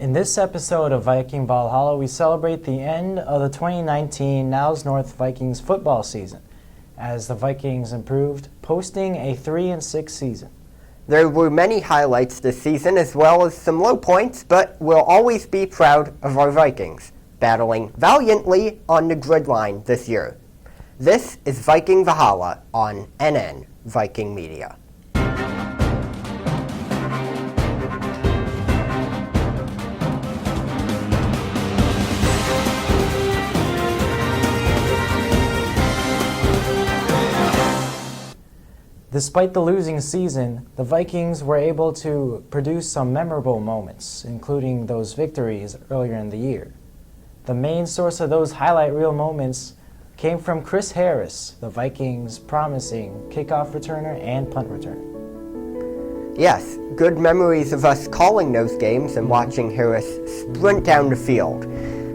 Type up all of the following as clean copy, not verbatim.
In this episode of Viking Valhalla, we celebrate the end of the 2019 Niles North Vikings football season, as the Vikings improved, posting a 3-6 season. There were many highlights this season as well as some low points, but we'll always be proud of our Vikings, battling valiantly on the grid line this year. This is Viking Valhalla on NN Viking Media. Despite the losing season, the Vikings were able to produce some memorable moments, including those victories earlier in the year. The main source of those highlight reel moments came from Chris Harris, the Vikings' promising kickoff returner and punt returner. Yes, good memories of us calling those games and watching Harris sprint down the field.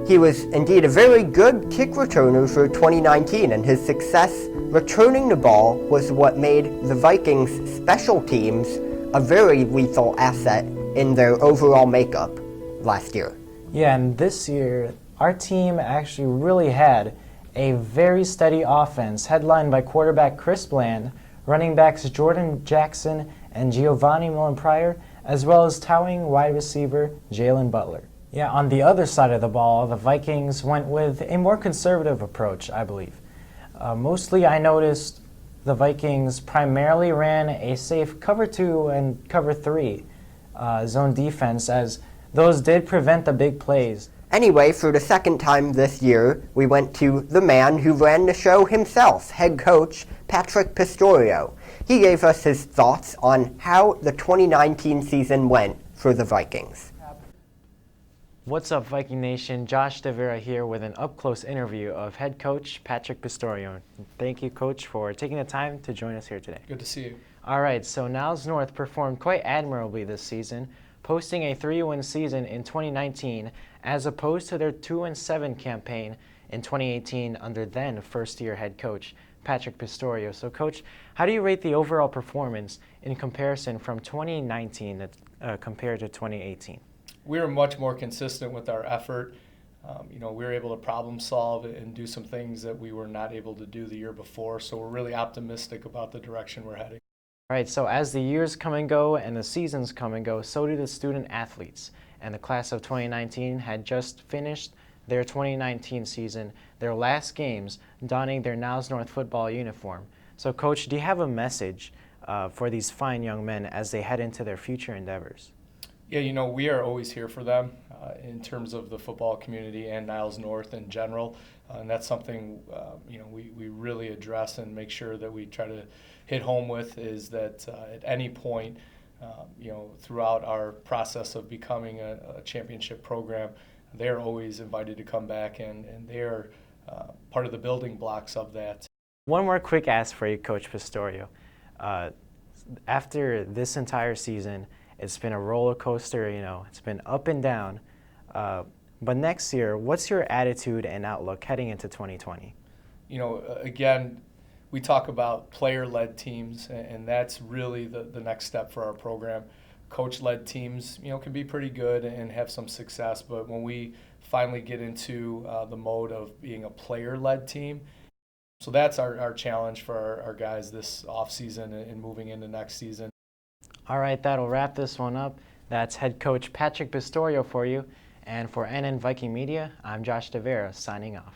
He was indeed a very good kick returner for 2019, and his success returning the ball was what made the Vikings' special teams a very lethal asset in their overall makeup last year. Yeah, and this year, our team actually really had a very steady offense headlined by quarterback Chris Bland, running backs Jordan Jackson and Giovanni Millen-Pryor, as well as towering wide receiver Jalen Butler. Yeah, on the other side of the ball, the Vikings went with a more conservative approach, I believe. Mostly I noticed the Vikings primarily ran a safe cover 2 and cover 3 zone defense, as those did prevent the big plays. Anyway, for the second time this year, we went to the man who ran the show himself, head coach Patrick Pistorio. He gave us his thoughts on how the 2019 season went for the Vikings. What's up, Viking Nation? Josh DeVera here with an up-close interview of head coach Patrick Pistorio. Thank you, Coach, for taking the time to join us here today. Good to see you. All right, so Niles North performed quite admirably this season, posting a 3-win season in 2019 as opposed to their 2-7 campaign in 2018 under then first-year head coach Patrick Pistorio. So, Coach, how do you rate the overall performance in comparison from 2019 compared to 2018? We were much more consistent with our effort. We were able to problem solve and do some things that we were not able to do the year before. So we're really optimistic about the direction we're heading. All right, so as the years come and go and the seasons come and go, so do the student athletes. And the class of 2019 had just finished their 2019 season, their last games, donning their Niles North football uniform. So, Coach, do you have a message for these fine young men as they head into their future endeavors? Yeah, we are always here for them in terms of the football community and Niles North in general. And that's something, we really address and make sure that we try to hit home with, is that at any point, throughout our process of becoming a championship program, they're always invited to come back, and they're part of the building blocks of that. One more quick ask for you, Coach Pistorio. After this entire season, it's been a roller coaster, it's been up and down. But next year, what's your attitude and outlook heading into 2020? Again, we talk about player-led teams, and that's really the next step for our program. Coach-led teams, can be pretty good and have some success, but when we finally get into the mode of being a player-led team, so that's our challenge for our guys this offseason and moving into next season. All right, that'll wrap this one up. That's head coach Patrick Pistorio for you. And for NN Viking Media, I'm Josh DeVera signing off.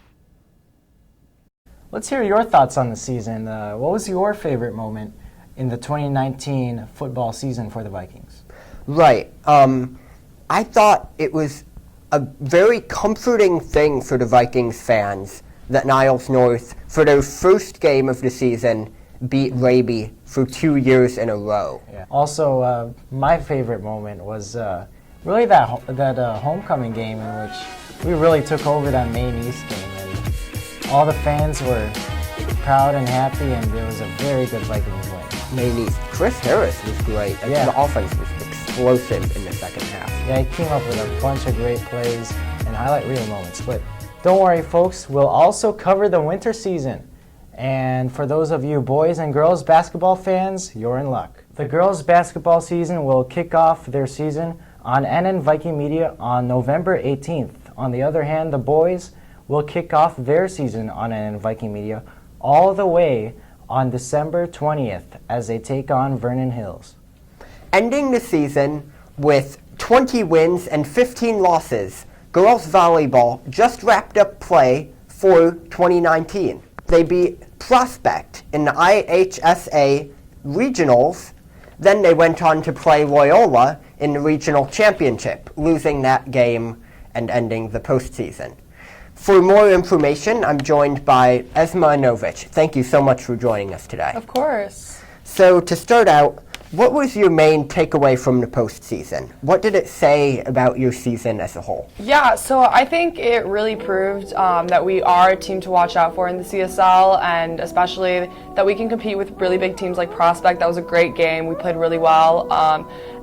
Let's hear your thoughts on the season. What was your favorite moment in the 2019 football season for the Vikings? Right. I thought it was a very comforting thing for the Vikings fans that Niles North, for their first game of the season, beat Raby for 2 years in a row. Yeah. Also, my favorite moment was really that homecoming game in which we really took over that Maine East game, and all the fans were proud and happy, and it was a very good Vikings win. Maine East. Chris Harris was great. Yeah. The offense was explosive in the second half. Yeah, he came up with a bunch of great plays and highlight reel moments. But don't worry, folks, we'll also cover the winter season. And for those of you boys and girls basketball fans, you're in luck. The girls basketball season will kick off their season on NN Viking Media on November 18th. On the other hand, the boys will kick off their season on NN Viking Media all the way on December 20th as they take on Vernon Hills. Ending the season with 20 wins and 15 losses, girls volleyball just wrapped up play for 2019. They beat Prospect in the IHSA regionals. Then they went on to play Loyola in the regional championship, losing that game and ending the postseason. For more information, I'm joined by Esma Anovich. Thank you so much for joining us today. Of course. So to start out, what was your main takeaway from the postseason? What did it say about your season as a whole? Yeah, so I think it really proved that we are a team to watch out for in the CSL, and especially that we can compete with really big teams like Prospect. That was a great game. We played really well.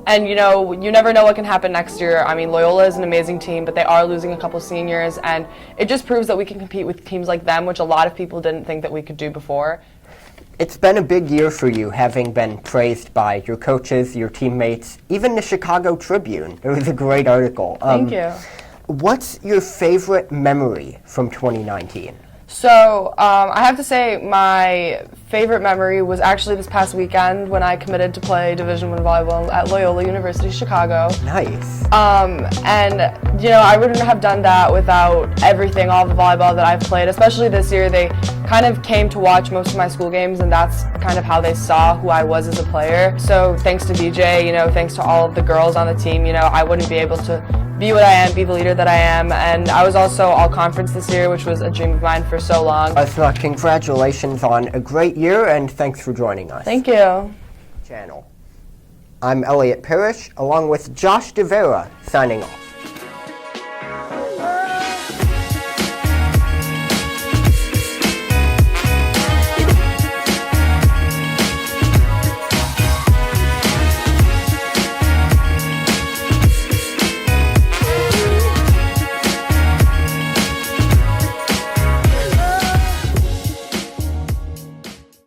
And you know, you never know what can happen next year. I mean, Loyola is an amazing team, but they are losing a couple seniors, and it just proves that we can compete with teams like them, which a lot of people didn't think that we could do before. It's been a big year for you, having been praised by your coaches, your teammates, even the Chicago Tribune. It was a great article. Thank you. What's your favorite memory from 2019? So I have to say my favorite memory was actually this past weekend when I committed to play Division I volleyball at Loyola University Chicago. Nice. And you know, I wouldn't have done that without everything, all the volleyball that I've played, especially this year. They kind of came to watch most of my school games, and that's kind of how they saw who I was as a player. So thanks to BJ, you know, thanks to all of the girls on the team, you know, I wouldn't be able to be what I am, be the leader that I am. And I was also all-conference this year, which was a dream of mine for so long. Congratulations on a great year, and thanks for joining us. Thank you. Channel. I'm Elliot Parrish, along with Josh DeVera, signing off.